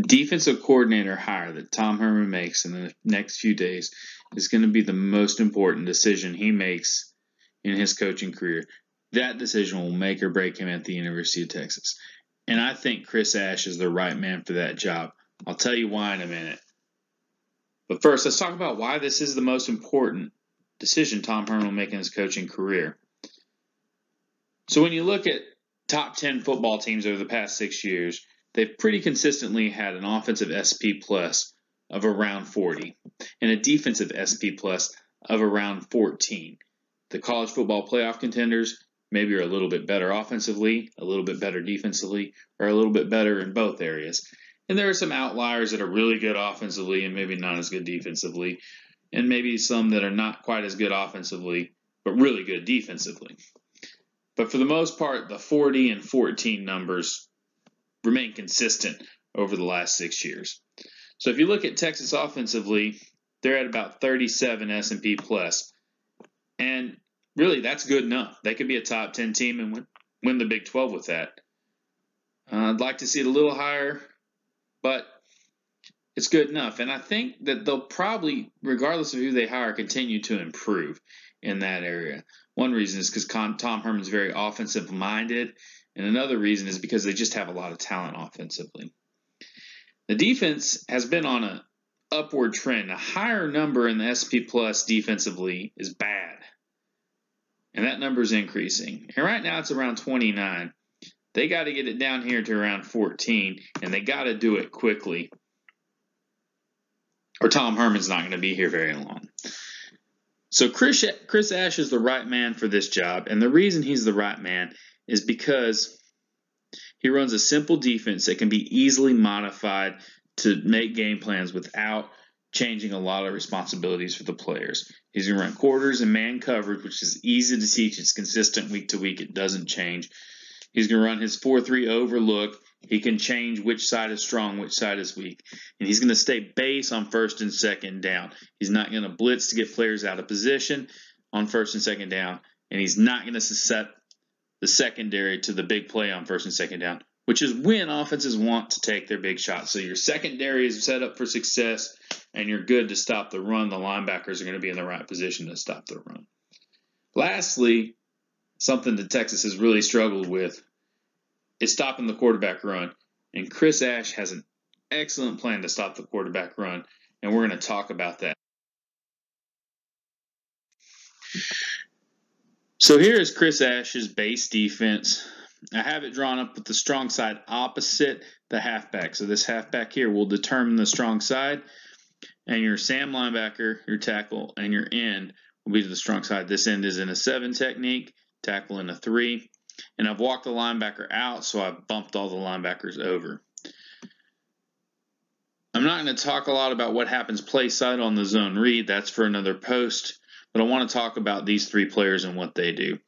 defensive coordinator hire that Tom Herman makes in the next few days is going to be the most important decision he makes in his coaching career. That decision will make or break him at the University of Texas. And I think Chris Ash is the right man for that job. I'll tell you why in a minute. But first, let's talk about why this is the most important decision Tom Herman will make in his coaching career. So when you look at top 10 football teams over the past 6 years, they've pretty consistently had an offensive SP plus of around 40 and a defensive SP plus of around 14. The college football playoff contenders maybe are a little bit better offensively, a little bit better defensively, or a little bit better in both areas. And there are some outliers that are really good offensively and maybe not as good defensively, and maybe some that are not quite as good offensively, but really good defensively. But for the most part, the 40 and 14 numbers remain consistent over the last 6 years. So if you look at Texas offensively, they're at about 37 S&P plus. And really, that's good enough. They could be a top 10 team and win the Big 12 with that. I'd like to see it a little higher, but it's good enough. And I think that they'll probably, regardless of who they hire, continue to improve in that area. One reason is because Tom Herman's very offensive-minded, and another reason is because they just have a lot of talent offensively. The defense has been on an upward trend. A higher number in the SP plus defensively is bad, and that number is increasing. And right now it's around 29. They got to get it down here to around 14, and they got to do it quickly, or Tom Herman's not going to be here very long. So Chris Ash is the right man for this job, and the reason he's the right man is because he runs a simple defense that can be easily modified to make game plans without changing a lot of responsibilities for the players. He's going to run quarters and man coverage, which is easy to teach. It's consistent week to week. It doesn't change. He's going to run his 4-3 overlook. He can change which side is strong, which side is weak. And he's going to stay base on first and second down. He's not going to blitz to get players out of position on first and second down. And he's not going to set the secondary to the big play on first and second down, which is when offenses want to take their big shots. So your secondary is set up for success, and you're good to stop the run. The linebackers are going to be in the right position to stop the run. Lastly, something that Texas has really struggled with is stopping the quarterback run. And Chris Ash has an excellent plan to stop the quarterback run, and we're going to talk about that. So here is Chris Ash's base defense. I have it drawn up with the strong side opposite the halfback. So this halfback here will determine the strong side, and your Sam linebacker, your tackle, and your end will be to the strong side. This end is in a 7 technique, tackle in a 3. And I've walked the linebacker out, so I've bumped all the linebackers over. I'm not going to talk a lot about what happens play side on the zone read. That's for another post. But I want to talk about these 3 players and what they do.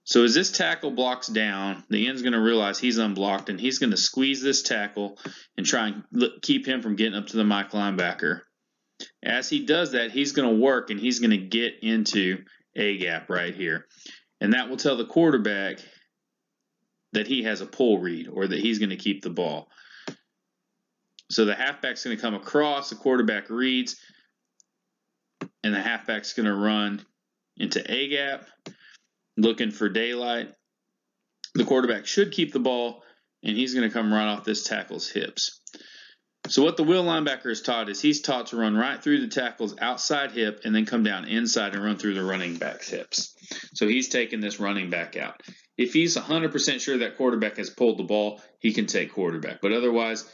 So as this tackle blocks down, the end's going to realize he's unblocked, and he's going to squeeze this tackle and try and keep him from getting up to the Mike linebacker. As he does that, he's going to work, and he's going to get into A gap right here. And that will tell the quarterback that he has a pull read or that he's going to keep the ball. So the halfback's going to come across, the quarterback reads, and the halfback's going to run into A gap, looking for daylight. The quarterback should keep the ball, and he's going to come right off this tackle's hips. So what the will linebacker is taught is he's taught to run right through the tackle's outside hip and then come down inside and run through the running back's hips. So he's taking this running back out. If he's 100% sure that quarterback has pulled the ball, he can take quarterback. But otherwise,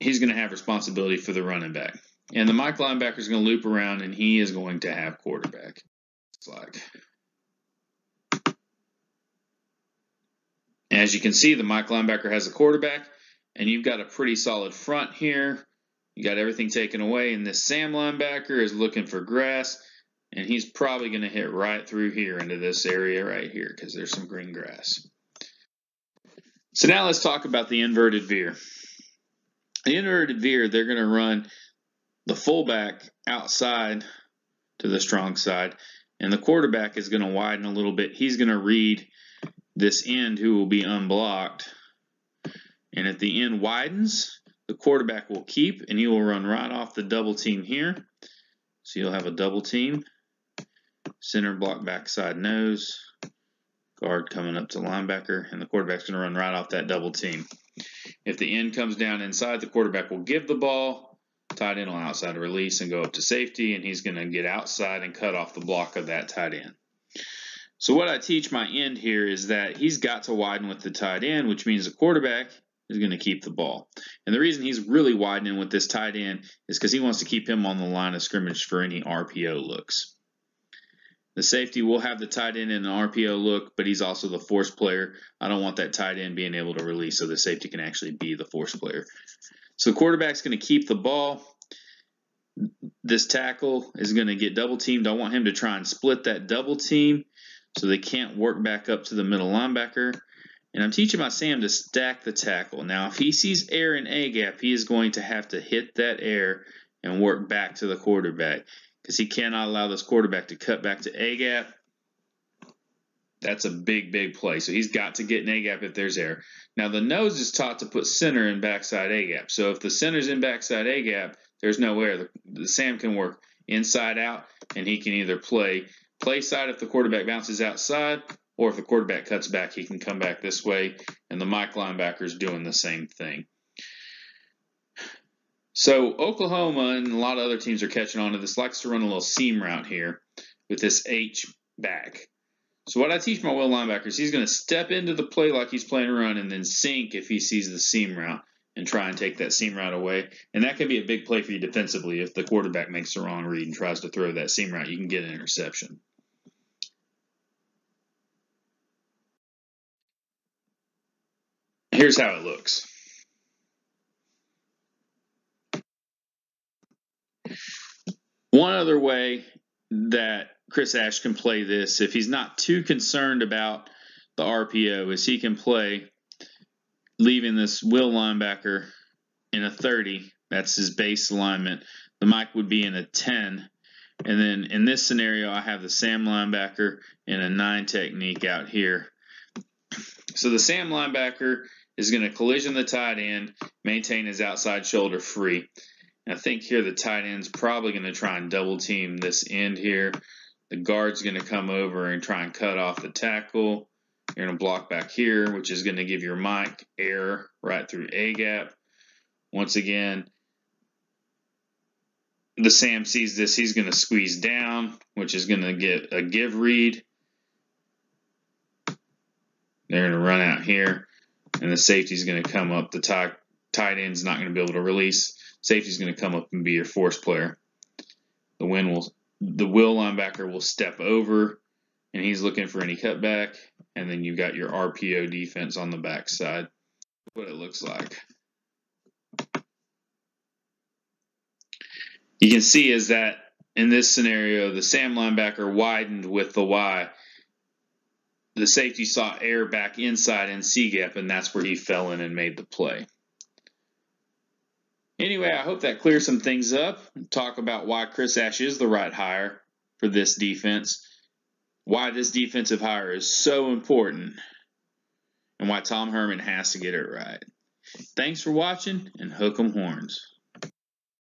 he's going to have responsibility for the running back. And the Mike linebacker is going to loop around, and he is going to have quarterback. It's like, as you can see, the Mike linebacker has a quarterback, and you've got a pretty solid front here. You got everything taken away, and this Sam linebacker is looking for grass, and he's probably going to hit right through here into this area right here because there's some green grass. So now let's talk about the inverted veer. The inverted veer, they're going to run the fullback outside to the strong side, and the quarterback is going to widen a little bit. He's going to read this end who will be unblocked, And if the end widens, the quarterback will keep, and he will run right off the double team here. So you'll have a double team. Center block backside nose. Guard coming up to linebacker, and the quarterback's going to run right off that double team. If the end comes down inside, the quarterback will give the ball. Tight end will outside release and go up to safety, and he's going to get outside and cut off the block of that tight end. So what I teach my end here is that he's got to widen with the tight end, which means the quarterback is going to keep the ball. And the reason he's really widening with this tight end is because he wants to keep him on the line of scrimmage for any RPO looks. The safety will have the tight end in an RPO look, but he's also the force player. I don't want that tight end being able to release so the safety can actually be the force player. So the quarterback's going to keep the ball. This tackle is going to get double teamed. I want him to try and split that double team so they can't work back up to the middle linebacker. And I'm teaching my Sam to stack the tackle. Now, if he sees air in A-gap, he is going to have to hit that air and work back to the quarterback because he cannot allow this quarterback to cut back to A-gap. That's a big, big play. So he's got to get in A-gap if there's air. Now, the nose is taught to put center in backside A-gap. So if the center's in backside A-gap, there's no air. The Sam can work inside out, and he can either play side if the quarterback bounces outside, or if the quarterback cuts back, he can come back this way, and the Mike linebacker is doing the same thing. So Oklahoma and a lot of other teams are catching on to this, likes to run a little seam route here with this H back. So what I teach my will linebacker is he's going to step into the play like he's playing a run and then sink if he sees the seam route and try and take that seam route away. And that can be a big play for you defensively if the quarterback makes the wrong read and tries to throw that seam route. You can get an interception. Here's how it looks. One other way that Chris Ash can play this, if he's not too concerned about the RPO, is he can play leaving this will linebacker in a 30. That's his base alignment. The Mike would be in a 10. And then in this scenario, I have the Sam linebacker in a 9 technique out here. So the Sam linebacker is going to collision the tight end, maintain his outside shoulder free. And I think here the tight end's probably going to try and double team this end here. The guard's going to come over and try and cut off the tackle. You're going to block back here, which is going to give your Mike air right through A-gap. Once again, the Sam sees this. He's going to squeeze down, which is going to get a give read. They're going to run out here, and the safety's going to come up. The tight end's not going to be able to release. Safety's going to come up and be your force player. The will linebacker will step over, and he's looking for any cutback. And then you've got your RPO defense on the backside. What it looks like. You can see is that in this scenario, the Sam linebacker widened with the Y. The safety saw air back inside in C-gap, and that's where he fell in and made the play. Anyway, I hope that clears some things up. Talk about why Chris Ash is the right hire for this defense, why this defensive hire is so important, and why Tom Herman has to get it right. Thanks for watching, and hook 'em horns.